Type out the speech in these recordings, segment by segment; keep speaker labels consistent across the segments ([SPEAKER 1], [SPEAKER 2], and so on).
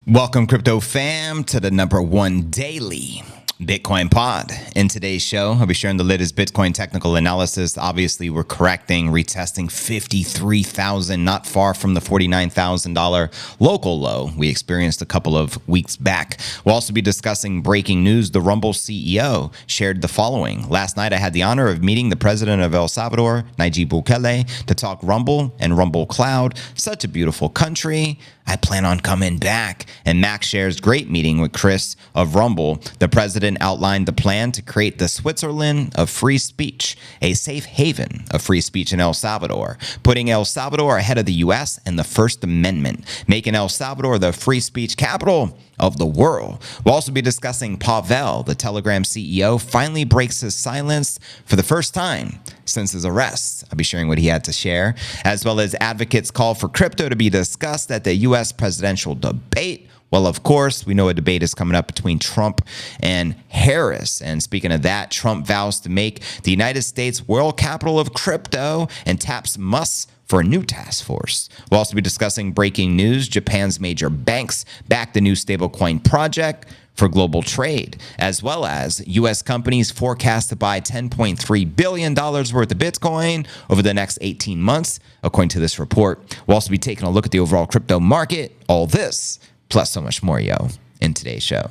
[SPEAKER 1] Welcome, crypto fam, to the #1 daily Bitcoin pod. In today's show, I'll be sharing the latest Bitcoin technical analysis. Obviously, we're correcting, retesting 53,000, not far from the $49,000 local low we experienced a couple of weeks back. We'll also be discussing breaking news. The Rumble CEO shared the following. Last night, I had the honor of meeting the president of El Salvador, Nayib Bukele, to talk Rumble and Rumble Cloud. Such a beautiful country. I plan on coming back. And Max shares great meeting with Chris of Rumble. The president outlined the plan to create the Switzerland of free speech, a safe haven of free speech in El Salvador, putting El Salvador ahead of the U.S. and the First Amendment, making El Salvador the free speech capital of the world. We'll also be discussing Pavel, the Telegram CEO, finally breaks his silence for the first time since his arrest. I'll be sharing what he had to share, as well as advocates call for crypto to be discussed at the U.S. presidential debate. Well, of course, we know a debate is coming up between Trump and Harris. And speaking of that, Trump vows to make the United States world capital of crypto and taps Musk for a new task force. We'll also be discussing breaking news. Japan's major banks back the new stablecoin project for global trade, as well as U.S. companies forecast to buy $10.3 billion worth of Bitcoin over the next 18 months, according to this report. We'll also be taking a look at the overall crypto market. All this, plus so much more, yo, in today's show.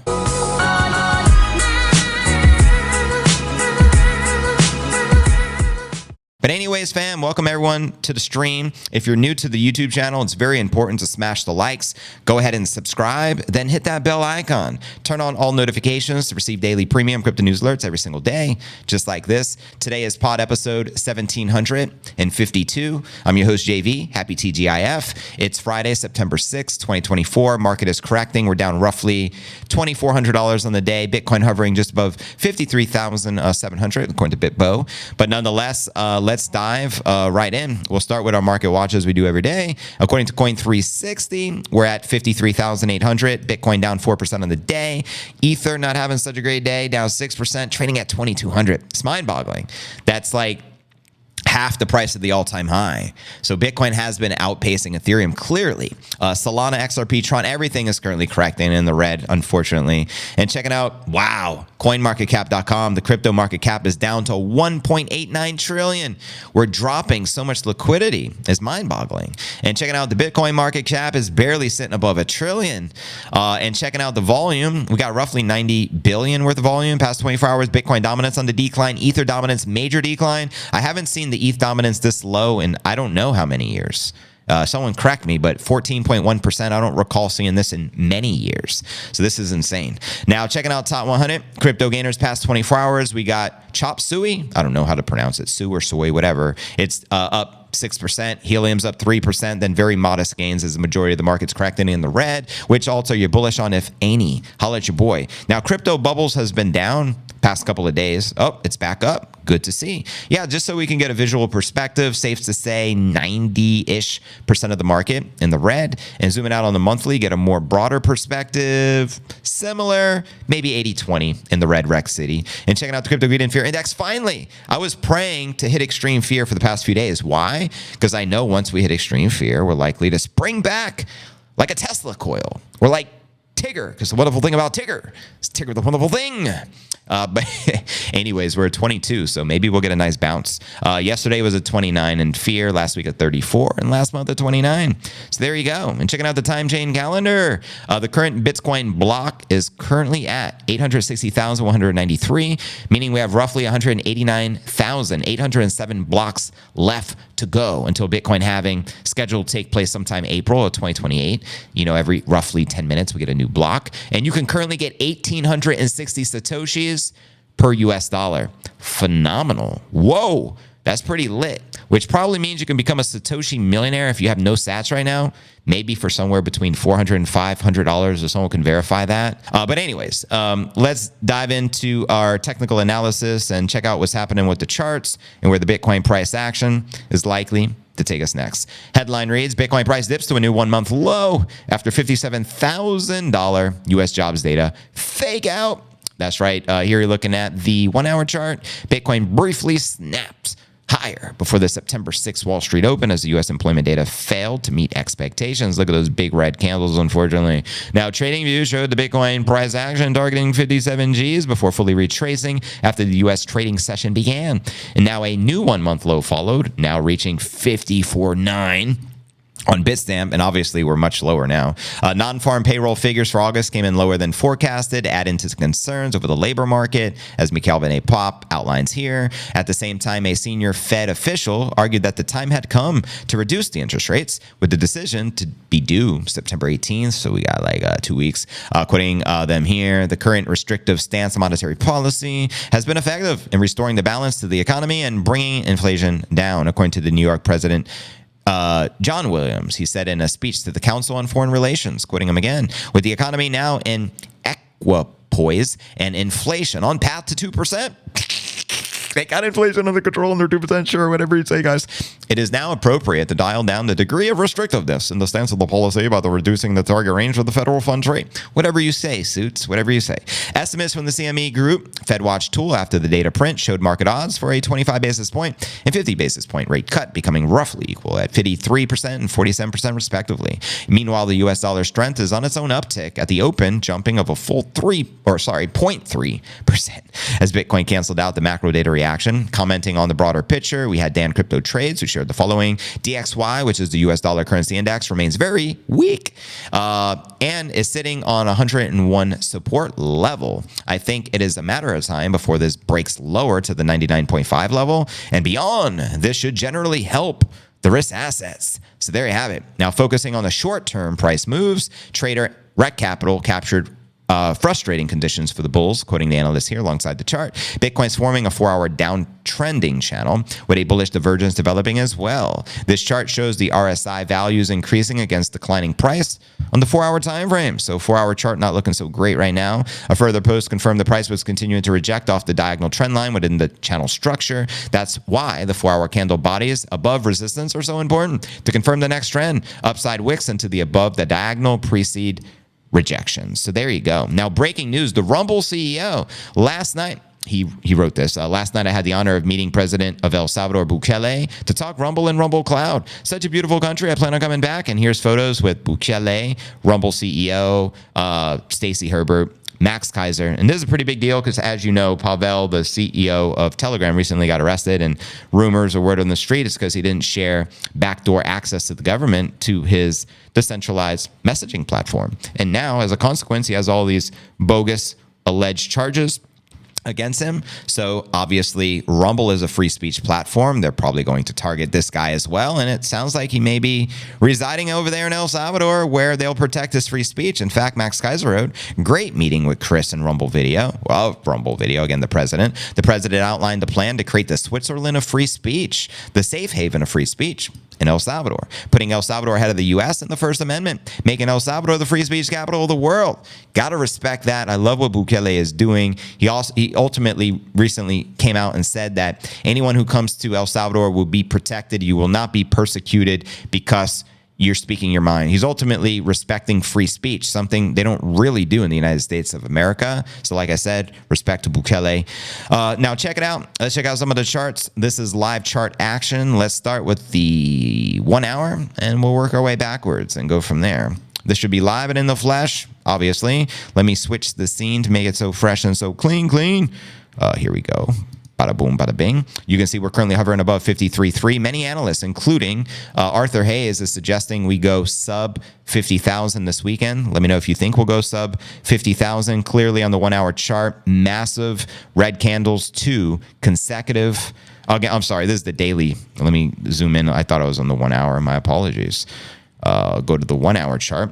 [SPEAKER 1] But anyways, fam, welcome everyone to the stream. If you're new to the YouTube channel, it's very important to smash the likes. Go ahead and subscribe, then hit that bell icon. Turn on all notifications to receive daily premium crypto news alerts every single day, just like this. Today is pod episode 1752. I'm your host, JV. Happy TGIF. It's Friday, September 6th, 2024. Market is correcting. We're down roughly $2,400 on the day. Bitcoin hovering just above 53,700, according to BitBo. But nonetheless, let's dive right in. We'll start with our market watch as we do every day. According to Coin360, we're at 53,800. Bitcoin down 4% on the day. Ether not having such a great day, down 6%, trading at 2,200. It's mind-boggling. That's like half the price of the all-time high. So Bitcoin has been outpacing Ethereum clearly. Solana, XRP, Tron, everything is currently correcting in the red, unfortunately. And checking out, wow, coinmarketcap.com, the crypto market cap is down to 1.89 trillion. We're dropping so much liquidity. It's mind-boggling. And checking out the Bitcoin market cap is barely sitting above $1 trillion. And checking out the volume, we got roughly 90 billion worth of volume past 24 hours. Bitcoin dominance on the decline, Ether dominance, major decline. I haven't seen the ETH dominance this low in I don't know how many years. Someone correct me, but 14.1%. I don't recall seeing this in many years. So this is insane. Now, checking out top 100 crypto gainers past 24 hours. We got Chop Suey. I don't know how to pronounce it. Sue or Soy, whatever. It's up 6%. Helium's up 3%. Then very modest gains as the majority of the market's correcting in the red, which also you're bullish on if any. Holla at your boy. Now, crypto bubbles has been down past couple of days. Oh, it's back up. Good to see. Yeah, just so we can get a visual perspective, safe to say 90-ish% of the market in the red. And zooming out on the monthly, get a more broader perspective. Similar, maybe 80-20 in the red Rex City. And checking out the Crypto Greed and Fear Index. Finally, I was praying to hit extreme fear for the past few days. Why? Because I know once we hit extreme fear, we're likely to spring back like a Tesla coil. We're like Tigger, because the wonderful thing about Tigger is Tigger the wonderful thing. But anyways, we're at 22, so maybe we'll get a nice bounce. Yesterday was at 29 in fear, last week at 34, and last month at 29. So there you go. And checking out the time chain calendar, the current Bitcoin block is currently at 860,193, meaning we have roughly 189,807 blocks left to go until Bitcoin halving, scheduled to take place sometime April of 2028. You know, every roughly 10 minutes we get a new block, and you can currently get 1,860 Satoshis per US dollar. Phenomenal. Whoa, that's pretty lit, which probably means you can become a Satoshi millionaire if you have no sats right now, maybe for somewhere between $400 and $500, or someone can verify that. But anyways, let's dive into our technical analysis and check out what's happening with the charts and where the Bitcoin price action is likely to take us next. Headline reads, Bitcoin price dips to a new one-month low after $57,000 US jobs data fake out. That's right. Here you're looking at the 1 hour chart. Bitcoin briefly snaps higher before the September 6th Wall Street open as the U.S. employment data failed to meet expectations. Look at those big red candles, unfortunately. Now, TradingView showed the Bitcoin price action targeting 57 Gs before fully retracing after the U.S. trading session began. And now a new one-month low followed, now reaching 54.9 on Bitstamp, and obviously we're much lower now. Non-farm payroll figures for August came in lower than forecasted, adding to concerns over the labor market, as Mikhail Pop outlines here. At the same time, a senior Fed official argued that the time had come to reduce the interest rates, with the decision to be due September 18th, so we got like 2 weeks. Quoting them here, the current restrictive stance on monetary policy has been effective in restoring the balance to the economy and bringing inflation down, according to the New York president, John Williams. He said in a speech to the Council on Foreign Relations, quoting him again, with the economy now in equipoise and inflation on path to 2%. They got inflation under control and they're 2%, sure, whatever you say, guys. It is now appropriate to dial down the degree of restrictiveness in the stance of the policy about the reducing the target range of the federal funds rate. Whatever you say, Suits, whatever you say. Estimates from the CME Group FedWatch tool after the data print showed market odds for a 25 basis point and 50 basis point rate cut becoming roughly equal at 53% and 47% respectively. Meanwhile, the US dollar strength is on its own uptick at the open, jumping of a full 0.3% as Bitcoin canceled out the macro data reaction. Commenting on the broader picture, we had Dan Crypto Trades, who shared the following. DXY, which is the US dollar currency index, remains very weak and is sitting on 101 support level. I think it is a matter of time before this breaks lower to the 99.5 level and beyond. This should generally help the risk assets. So there you have it. Now, focusing on the short-term price moves, trader Rec Capital captured frustrating conditions for the bulls, quoting the analyst here alongside the chart. Bitcoin's forming a 4-hour downtrending channel with a bullish divergence developing as well. This chart shows the RSI values increasing against declining price on the 4-hour time frame. So 4-hour chart not looking so great right now. A further post confirmed the price was continuing to reject off the diagonal trend line within the channel structure. That's why the 4-hour candle bodies above resistance are so important to confirm the next trend. Upside wicks into the above the diagonal precede rejections. So there you go. Now, breaking news, the Rumble CEO last night, he wrote this. Last night, I had the honor of meeting President of El Salvador, Bukele, to talk Rumble and Rumble Cloud. Such a beautiful country. I plan on coming back. And here's photos with Bukele, Rumble CEO, Stacy Herbert, Max Kaiser. And this is a pretty big deal because, as you know, Pavel, the CEO of Telegram, recently got arrested, and rumors or word on the street is because he didn't share backdoor access to the government to his decentralized messaging platform. And now, as a consequence, he has all these bogus alleged charges against him. So obviously Rumble is a free speech platform. They're probably going to target this guy as well. And it sounds like he may be residing over there in El Salvador where they'll protect his free speech. In fact, Max Kaiser wrote, great meeting with Chris and Rumble Video. Well, Rumble Video, again, the president. The president outlined the plan to create the Switzerland of free speech, the safe haven of free speech in El Salvador, putting El Salvador ahead of the U.S. in the First Amendment, making El Salvador the free speech capital of the world. Got to respect that. I love what Bukele is doing. He ultimately recently came out and said that anyone who comes to El Salvador will be protected. You will not be persecuted because you're speaking your mind. He's ultimately respecting free speech, something they don't really do in the United States of America. So like I said, respect to Bukele. Now check it out. Let's check out some of the charts. This is live chart action. Let's start with the 1 hour and we'll work our way backwards and go from there. This should be live and in the flesh, obviously. Let me switch the scene to make it so fresh and so clean. Here we go. Bada boom, bada bing. You can see we're currently hovering above 53.3. Many analysts, including Arthur Hayes, is suggesting we go sub 50,000 this weekend. Let me know if you think we'll go sub 50,000. Clearly on the 1 hour chart, massive red candles, 2 consecutive. Again, I'm sorry, this is the daily. Let me zoom in. I thought I was on the 1 hour. My apologies. Go to the 1 hour chart.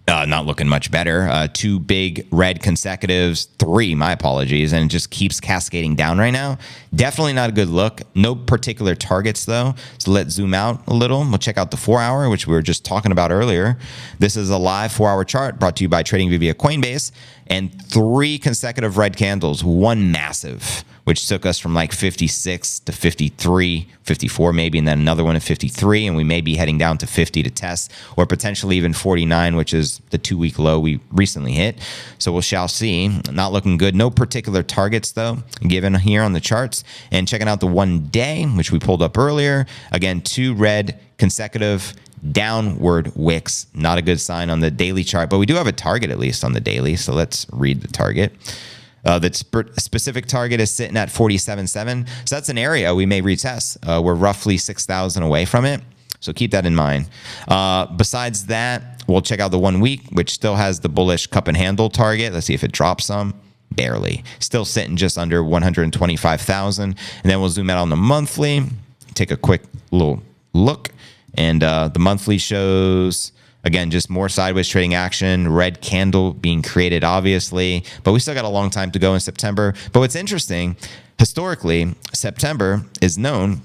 [SPEAKER 1] Not looking much better. 2 big red consecutives, 3, my apologies, and it just keeps cascading down right now. Definitely not a good look. No particular targets, though. So let's zoom out a little. We'll check out the 4 hour, which we were just talking about earlier. This is a live 4 hour chart brought to you by TradingView via Coinbase, and 3 consecutive red candles, one massive which took us from like 56 to 53, 54 maybe, and then another one at 53, and we may be heading down to 50 to test, or potentially even 49, which is the 2-week low we recently hit. So we shall see. Not looking good. No particular targets, though, given here on the charts. And checking out the 1 day, which we pulled up earlier. Again, 2 red consecutive downward wicks. Not a good sign on the daily chart, but we do have a target at least on the daily. So let's read the target. That specific target is sitting at 47.7. So that's an area we may retest. We're roughly 6,000 away from it. So keep that in mind. Besides that, we'll check out the 1 week, which still has the bullish cup and handle target. Let's see if it drops some. Barely. Still sitting just under 125,000. And then we'll zoom out on the monthly. Take a quick little look. And the monthly shows, again, just more sideways trading action, red candle being created, obviously. But we still got a long time to go in September. But what's interesting, historically, September is known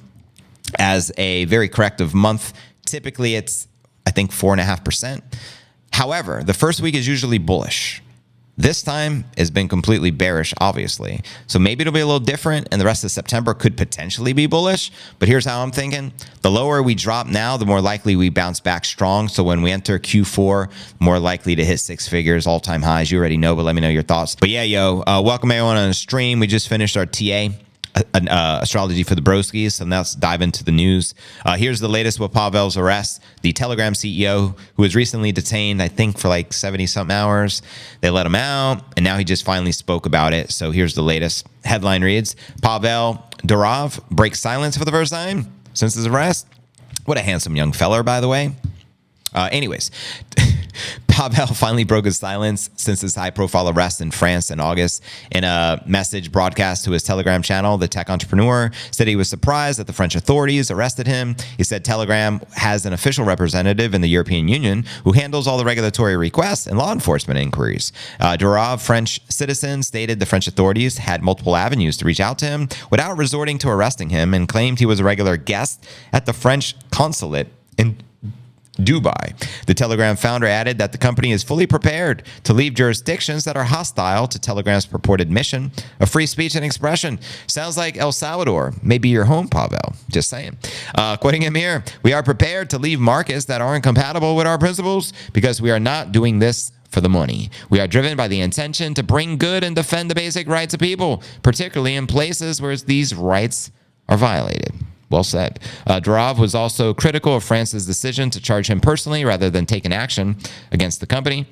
[SPEAKER 1] as a very corrective month. Typically, it's, I think, 4.5%. However, the first week is usually bullish. This time has been completely bearish, obviously. So maybe it'll be a little different, and the rest of September could potentially be bullish. But here's how I'm thinking. The lower we drop now, the more likely we bounce back strong. So when we enter Q4, more likely to hit 6 figures, all-time highs. You already know, but let me know your thoughts. But yeah, welcome everyone on the stream. We just finished our TA. Astrology for the broskies. So now let's dive into the news. Here's the latest with Pavel's arrest. The Telegram CEO, who was recently detained, I think, for like 70-something hours. They let him out, and now he just finally spoke about it. So here's the latest. Headline reads, Pavel Durov breaks silence for the first time since his arrest. What a handsome young feller, by the way. Anyways, Pavel finally broke his silence since his high-profile arrest in France in August. In a message broadcast to his Telegram channel, the tech entrepreneur said he was surprised that the French authorities arrested him. He said Telegram has an official representative in the European Union who handles all the regulatory requests and law enforcement inquiries. Durov, French citizen, stated the French authorities had multiple avenues to reach out to him without resorting to arresting him, and claimed he was a regular guest at the French consulate in Dubai. The Telegram founder added that the company is fully prepared to leave jurisdictions that are hostile to Telegram's purported mission of free speech and expression. Sounds like El Salvador may be your home, Pavel. Just saying. Quoting him here, we are prepared to leave markets that aren't compatible with our principles because we are not doing this for the money. We are driven by the intention to bring good and defend the basic rights of people, particularly in places where these rights are violated. Well said. Durov was also critical of France's decision to charge him personally rather than take an action against the company.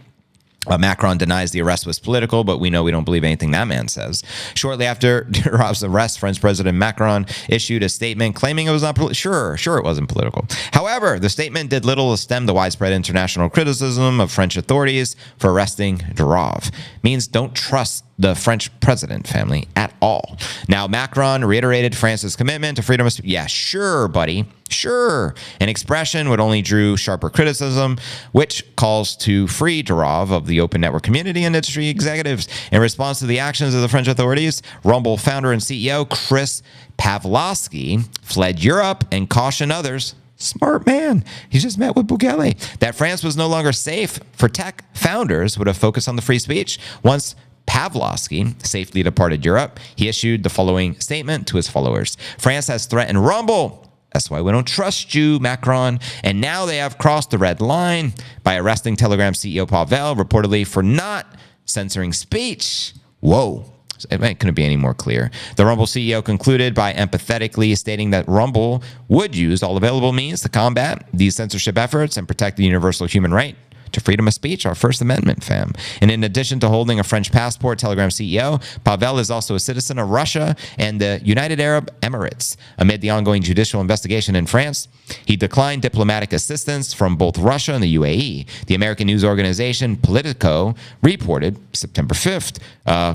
[SPEAKER 1] Macron denies the arrest was political, but we know we don't believe anything that man says. Shortly after Durov's arrest, French President Macron issued a statement claiming it was not sure it wasn't political. However, the statement did little to stem the widespread international criticism of French authorities for arresting Durov. Means don't trust the French president family at all. Now, Macron reiterated France's commitment to freedom of speech. Yeah, sure, buddy. Sure. An expression would only drew sharper criticism, which calls to free Durov of the open network community and industry executives. In response to the actions of the French authorities, Rumble founder and CEO Chris Pavlovski fled Europe and cautioned others. Smart man. He just met with Bukele. That France was no longer safe for tech founders with a focus on the free speech. Once Pavlovski safely departed Europe, he issued the following statement to his followers. France has threatened Rumble. That's why we don't trust you, Macron. And now they have crossed the red line by arresting Telegram CEO Pavel, reportedly for not censoring speech. Whoa. It couldn't be any more clear. The Rumble CEO concluded by empathetically stating that Rumble would use all available means to combat these censorship efforts and protect the universal human right to freedom of speech, our First Amendment, fam. And in addition to holding a French passport, Telegram CEO Pavel is also a citizen of Russia and the United Arab Emirates. Amid the ongoing judicial investigation in France, he declined diplomatic assistance from both Russia and the UAE. The American news organization Politico reported September 5th,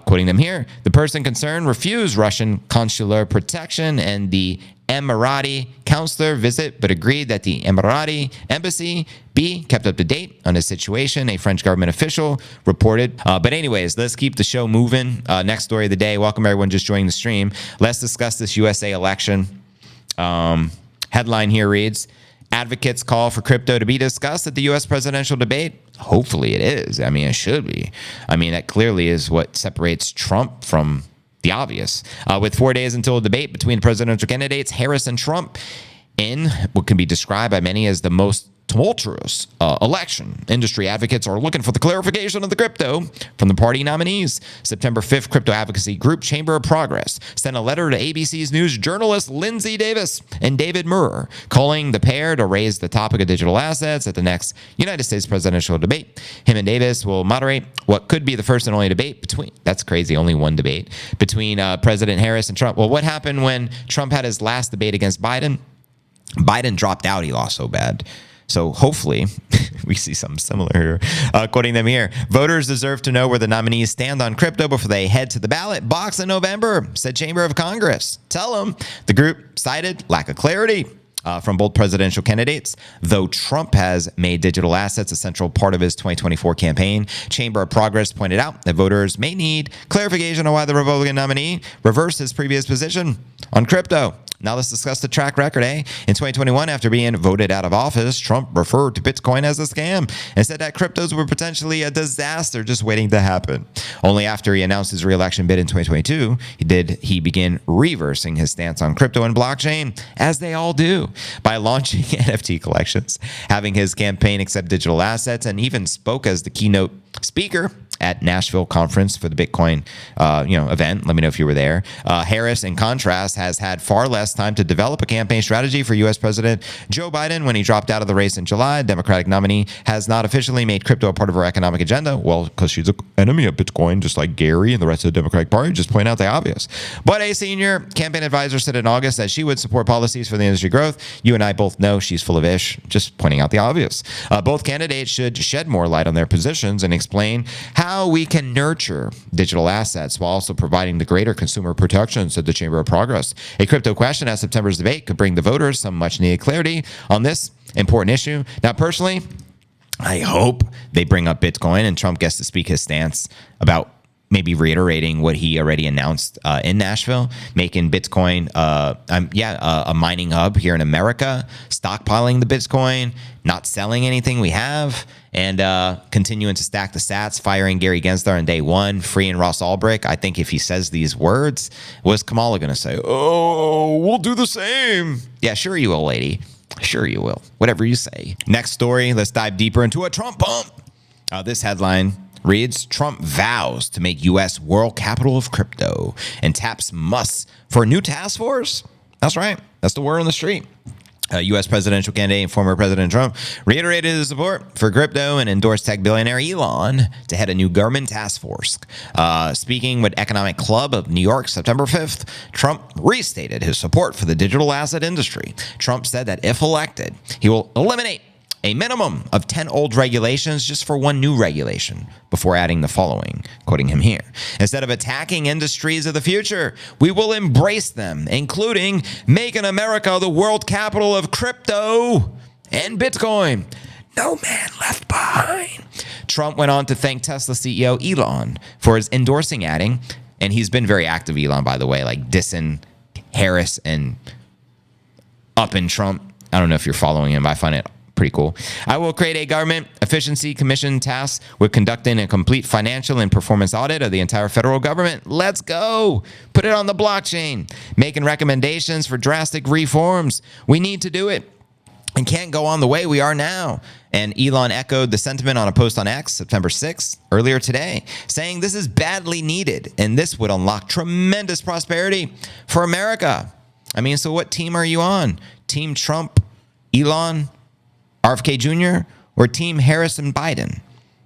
[SPEAKER 1] quoting them here, the person concerned refused Russian consular protection and the Emirati counselor visit, but agreed that the Emirati embassy be kept up to date on his situation, a French government official reported. But anyways, let's keep the show moving. Next story of the day. Welcome everyone just joining the stream. Let's discuss this USA election. Headline here reads, advocates call for crypto to be discussed at the U.S. presidential debate. Hopefully it is. I mean, it should be. I mean, that clearly is what separates Trump from the obvious. With 4 days until a debate between presidential candidates Harris and Trump in what can be described by many as the most tumultuous election, industry advocates are looking for the clarification of the crypto from the party nominees. September 5th, crypto advocacy group Chamber of Progress sent a letter to ABC's news journalists Lindsay Davis and David Murr, calling the pair to raise the topic of digital assets at the next United States presidential debate. Him and Davis will moderate what could be the first and only debate between, that's crazy, only one debate, between President Harris and Trump. Well, what happened when Trump had his last debate against Biden? Biden dropped out. He lost so bad. So hopefully we see something similar here. Quoting them here, voters deserve to know where the nominees stand on crypto before they head to the ballot box in November, said Chamber of Congress. Tell them. The group cited lack of clarity from both presidential candidates. Though Trump has made digital assets a central part of his 2024 campaign, Chamber of Progress pointed out that voters may need clarification on why the Republican nominee reversed his previous position on crypto. Now let's discuss the track record, In 2021, after being voted out of office, Trump referred to Bitcoin as a scam and said that cryptos were potentially a disaster just waiting to happen. Only after he announced his re-election bid in 2022, he begin reversing his stance on crypto and blockchain, as they all do, by launching NFT collections, having his campaign accept digital assets, and even spoke as the keynote speaker at Nashville conference for the Bitcoin, event. Let me know if you were there. Harris, in contrast, has had far less time to develop a campaign strategy for U.S. President Joe Biden. When he dropped out of the race in July, Democratic nominee has not officially made crypto a part of her economic agenda. Well, because she's an enemy of Bitcoin, just like Gary and the rest of the Democratic Party. Just point out the obvious. But a senior campaign advisor said in August that she would support policies for the industry growth. You and I both know she's full of ish. Just pointing out the obvious. Both candidates should shed more light on their positions and explain how we can nurture digital assets while also providing the greater consumer protection, said the Chamber of Progress. A crypto question at September's debate could bring the voters some much needed clarity on this important issue. Now, personally, I hope they bring up Bitcoin and Trump gets to speak his stance about maybe reiterating what he already announced in Nashville, making Bitcoin a mining hub here in America, stockpiling the Bitcoin, not selling anything we have, and continuing to stack the sats, firing Gary Gensler on day one, freeing Ross Ulbricht. I think if he says these words, what's Kamala going to say? Oh, we'll do the same. Yeah, sure you will, lady. Sure you will. Whatever you say. Next story, let's dive deeper into a Trump bump. This headline reads, Trump vows to make U.S. world capital of crypto and taps Musk for a new task force. That's right. That's the word on the street. U.S. presidential candidate and former President Trump reiterated his support for crypto and endorsed tech billionaire Elon to head a new government task force. Speaking with Economic Club of New York, September 5th, Trump restated his support for the digital asset industry. Trump said that if elected, he will eliminate a minimum of 10 old regulations just for one new regulation, before adding the following, quoting him here. Instead of attacking industries of the future, we will embrace them, including making America the world capital of crypto and Bitcoin. No man left behind. Trump went on to thank Tesla CEO Elon for his endorsing, adding, and he's been very active, Elon, by the way, like dissing Harris and up in Trump. I don't know if you're following him. I find it pretty cool. I will create a government efficiency commission tasked with conducting a complete financial and performance audit of the entire federal government. Let's go. Put it on the blockchain. Making recommendations for drastic reforms. We need to do it and can't go on the way we are now. And Elon echoed the sentiment on a post on X, September 6th, earlier today, saying this is badly needed and this would unlock tremendous prosperity for America. I mean, so what team are you on? Team Trump, Elon, RFK Jr., or Team Harris and Biden?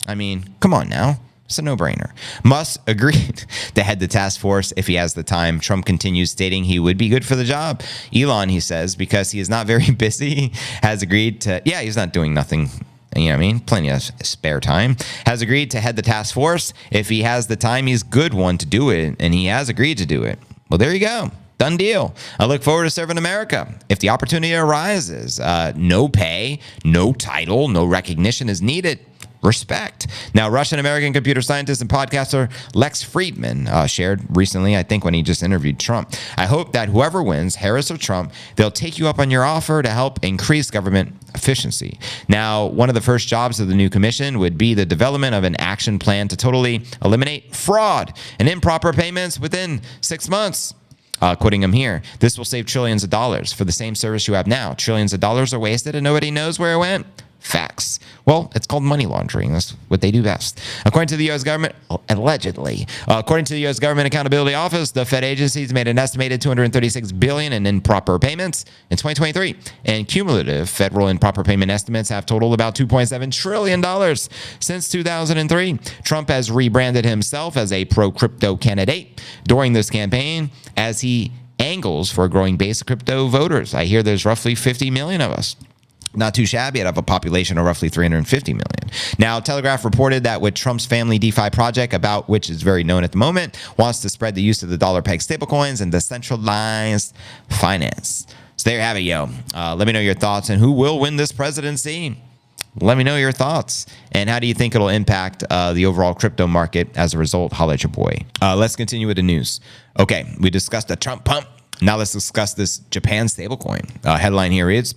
[SPEAKER 1] I mean, come on now. It's a no-brainer. Musk agreed to head the task force if he has the time. Trump continues stating he would be good for the job. Elon, he says, because he is not very busy, has agreed to, he's not doing nothing. You know what I mean? Plenty of spare time. Has agreed to head the task force. If he has the time, he's a good one to do it, and he has agreed to do it. Well, there you go. Done deal. I look forward to serving America. If the opportunity arises, no pay, no title, no recognition is needed. Respect. Now, Russian-American computer scientist and podcaster Lex Friedman shared recently, I think when he just interviewed Trump, I hope that whoever wins, Harris or Trump, they'll take you up on your offer to help increase government efficiency. Now, one of the first jobs of the new commission would be the development of an action plan to totally eliminate fraud and improper payments within 6 months. Quoting him here, this will save trillions of dollars for the same service you have now. Trillions of dollars are wasted and nobody knows where it went. Facts. Well, it's called money laundering. That's what they do best. According to the U.S. government, allegedly, according to the U.S. Government Accountability Office, the Fed agencies made an estimated $236 billion in improper payments in 2023, and cumulative federal improper payment estimates have totaled about $2.7 trillion since 2003. Trump has rebranded himself as a pro-crypto candidate during this campaign as he angles for a growing base of crypto voters. I hear there's roughly 50 million of us. Not too shabby out of a population of roughly 350 million. Now, Telegraph reported that with Trump's family DeFi project, about which is very known at the moment, wants to spread the use of the dollar-pegged stablecoins and decentralized finance. So there you have it, yo. Let me know your thoughts and who will win this presidency. Let me know your thoughts. And how do you think it'll impact the overall crypto market as a result? Holla at your boy. Let's continue with the news. Okay, we discussed the Trump pump. Now let's discuss this Japan stablecoin. Headline here is,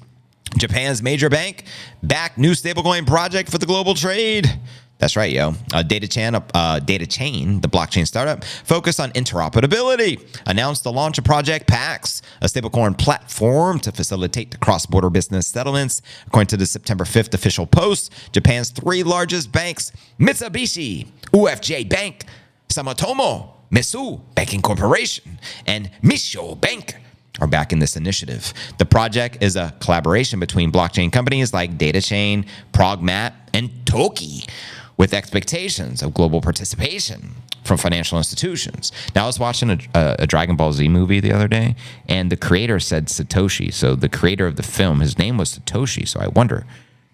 [SPEAKER 1] Japan's major bank backed new stablecoin project for the global trade. That's right, yo. Data Chain, the blockchain startup, focused on interoperability, announced the launch of Project Pax, a stablecoin platform to facilitate the cross-border business settlements. According to the September 5th official post, Japan's 3 largest banks, Mitsubishi, UFJ Bank, Sumitomo Mitsui Banking Corporation, and Misho Bank, are back in this initiative. The project is a collaboration between blockchain companies like DataChain, Progmat, and Toki, with expectations of global participation from financial institutions. Now, I was watching a Dragon Ball Z movie the other day, and the creator said Satoshi. So the creator of the film, his name was Satoshi. So I wonder,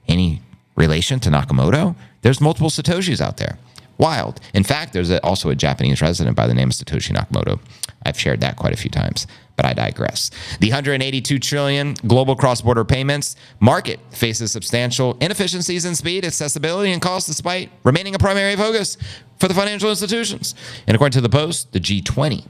[SPEAKER 1] any relation to Nakamoto? There's multiple Satoshis out there. Wild. In fact, there's also a Japanese resident by the name of Satoshi Nakamoto. I've shared that quite a few times, but I digress. The 182 trillion global cross-border payments market faces substantial inefficiencies in speed, accessibility, and cost, despite remaining a primary focus for the financial institutions. And according to the Post, the G20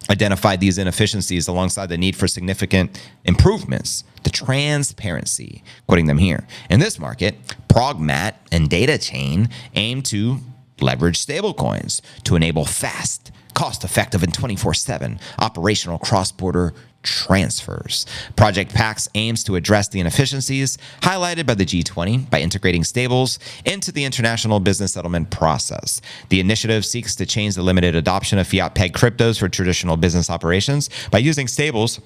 [SPEAKER 1] identified these inefficiencies alongside the need for significant improvements to transparency, quoting them here. In this market, Progmat and DataChain aim to leverage stablecoins to enable fast, cost-effective, and 24/7 operational cross-border transfers. Project Pax aims to address the inefficiencies highlighted by the G20 by integrating stables into the international business settlement process. The initiative seeks to change the limited adoption of fiat-pegged cryptos for traditional business operations by using stables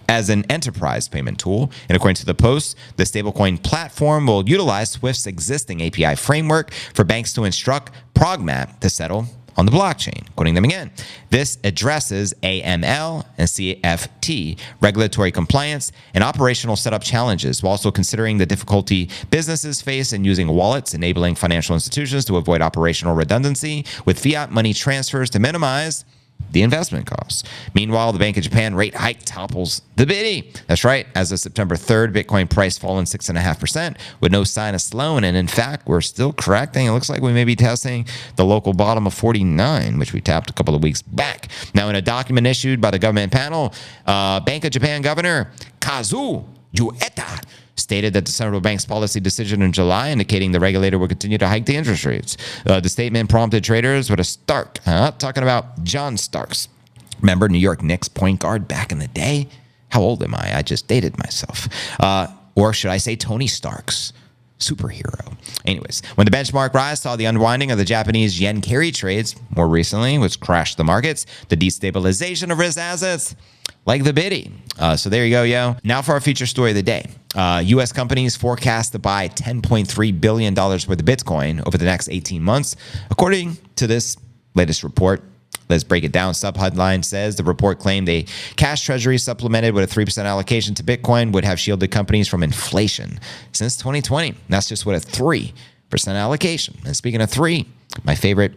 [SPEAKER 1] as an enterprise payment tool. And according to the Post, the stablecoin platform will utilize Swift's existing API framework for banks to instruct Progmat to settle on the blockchain. Quoting them again, this addresses AML and CFT regulatory compliance and operational setup challenges, while also considering the difficulty businesses face in using wallets, enabling financial institutions to avoid operational redundancy with fiat money transfers to minimize the investment costs. Meanwhile, the Bank of Japan rate hike topples the biddy. That's right. As of September 3rd, Bitcoin price fallen 6.5% with no sign of slowing. And in fact, we're still correcting. It looks like we may be testing the local bottom of 49, which we tapped a couple of weeks back. Now, in a document issued by the government panel, Bank of Japan Governor Kazuo Ueda stated that the central bank's policy decision in July indicating the regulator will continue to hike the interest rates. The statement prompted traders with a Stark, talking about John Starks. Remember New York Knicks point guard back in the day? How old am I? I just dated myself. Or should I say Tony Starks? Superhero. Anyways, when the benchmark rise saw the unwinding of the Japanese yen carry trades more recently, which crashed the markets, the destabilization of risk assets like the biddy. So there you go, yo. Now for our feature story of the day. U.S. companies forecast to buy $10.3 billion worth of Bitcoin over the next 18 months. According to this latest report, let's break it down. Subheadline says the report claimed a cash treasury supplemented with a 3% allocation to Bitcoin would have shielded companies from inflation since 2020. That's just with a 3% allocation. And speaking of 3, my favorite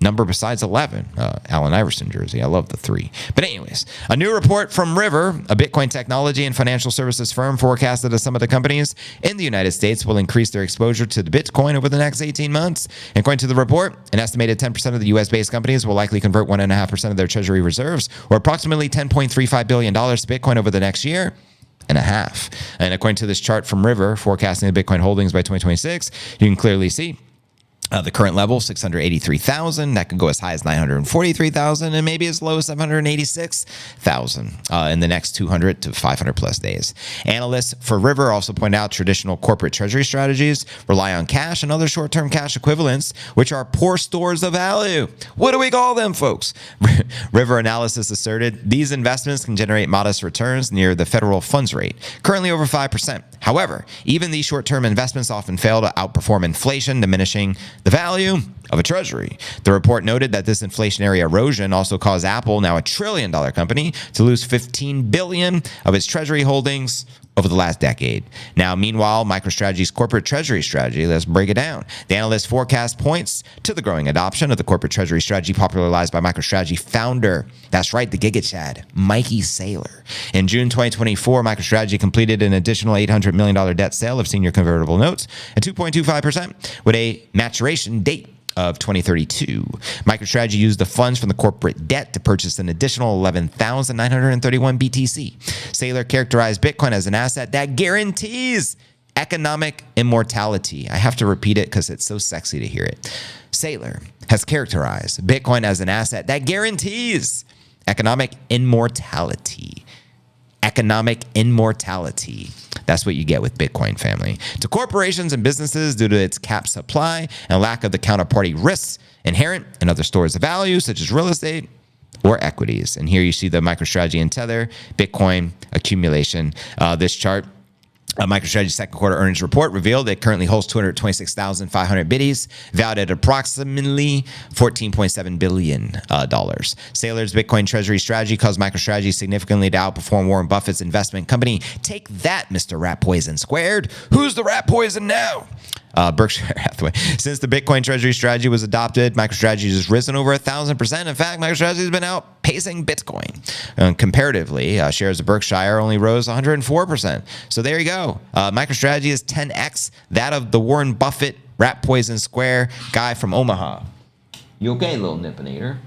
[SPEAKER 1] number besides 11. Allen Iverson jersey. I love the 3. But anyways, a new report from River, a Bitcoin technology and financial services firm, forecasted that some of the companies in the United States will increase their exposure to the Bitcoin over the next 18 months. And according to the report, an estimated 10% of the U.S.-based companies will likely convert 1.5% of their treasury reserves, or approximately $10.35 billion to Bitcoin over the next year and a half. And according to this chart from River, forecasting the Bitcoin holdings by 2026, you can clearly see the current level, 683,000. That could go as high as 943,000 and maybe as low as 786,000 in the next 200 to 500 plus days. Analysts for River also point out traditional corporate treasury strategies rely on cash and other short-term cash equivalents, which are poor stores of value. What do we call them, folks? River analysis asserted these investments can generate modest returns near the federal funds rate, currently over 5%. However, even these short-term investments often fail to outperform inflation, diminishing the value of a treasury. The report noted that this inflationary erosion also caused Apple, now a $1 trillion company, to lose $15 billion of its treasury holdings over the last decade. Now, meanwhile, MicroStrategy's corporate treasury strategy, let's break it down. The analyst forecast points to the growing adoption of the corporate treasury strategy popularized by MicroStrategy founder, that's right, the Giga Chad, Mikey Saylor. In June 2024, MicroStrategy completed an additional $800 million debt sale of senior convertible notes at 2.25% with a maturation date of 2032. MicroStrategy used the funds from the corporate debt to purchase an additional 11,931 BTC. Saylor characterized Bitcoin as an asset that guarantees economic immortality. I have to repeat it because it's so sexy to hear it. Saylor has characterized Bitcoin as an asset that guarantees economic immortality. Economic immortality. That's what you get with Bitcoin, family. To corporations and businesses, due to its capped supply and lack of the counterparty risks inherent in other stores of value, such as real estate or equities. And here you see the MicroStrategy and Tether Bitcoin accumulation. This chart, MicroStrategy's second quarter earnings report revealed it currently holds 226,500 biddies, valued at approximately $14.7 billion. Saylor's Bitcoin treasury strategy caused MicroStrategy significantly to outperform Warren Buffett's investment company. Take that, Mr. Rat Poison Squared. Who's the rat poison now? Berkshire Hathaway. Since the Bitcoin treasury strategy was adopted, MicroStrategy has risen over 1,000%. In fact, MicroStrategy has been outpacing Bitcoin. Comparatively, shares of Berkshire only rose 104%. So there you go. MicroStrategy is 10x that of the Warren Buffett Rat Poison Square guy from Omaha. You okay, little nippinator?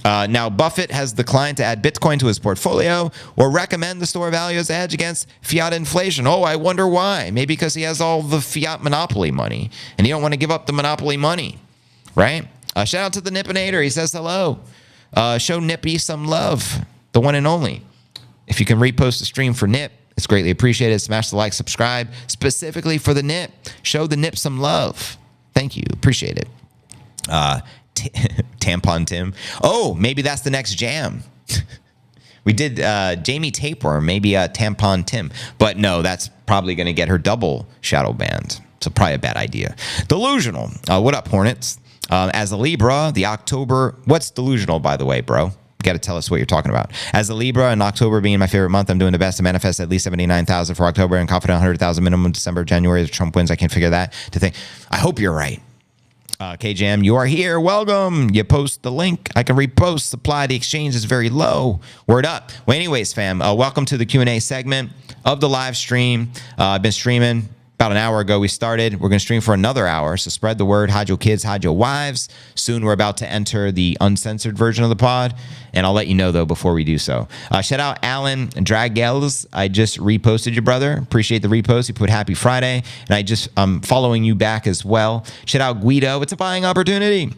[SPEAKER 1] Now, Buffett has declined to add Bitcoin to his portfolio or recommend the store value as a hedge against fiat inflation. Oh, I wonder why. Maybe because he has all the fiat monopoly money and he don't want to give up the monopoly money, right? Shout out to the Nippinator. He says hello. Show Nippy some love, the one and only. If you can repost the stream for Nip, it's greatly appreciated. Smash the like, subscribe, specifically for the Nip. Show the Nip some love. Thank you. Appreciate it. Tampon Tim. Oh, maybe that's the next jam. We did Jamie Tapeworm, maybe Tampon Tim. But no, that's probably going to get her double shadow banned. So probably a bad idea. Delusional. What up, Hornets? As a Libra, the October... What's delusional, by the way, bro? You got to tell us what you're talking about. As a Libra, and October being my favorite month, I'm doing the best to manifest at least 79,000 for October and confident 100,000 minimum December, January. If Trump wins, I can't figure that to think. I hope you're right. KJM, you are here. Welcome. You post the link. I can repost. Supply the exchange is very low. Word up. Well, anyways, fam, welcome to the Q&A segment of the live stream. I've been streaming. About an hour ago, we started. We're going to stream for another hour. So spread the word. Hide your kids, hide your wives. Soon we're about to enter the uncensored version of the pod. And I'll let you know, though, before we do so. Shout out Alan Dragels. I just reposted you, brother. Appreciate the repost. You put Happy Friday. And I'm following you back as well. Shout out Guido. It's a buying opportunity.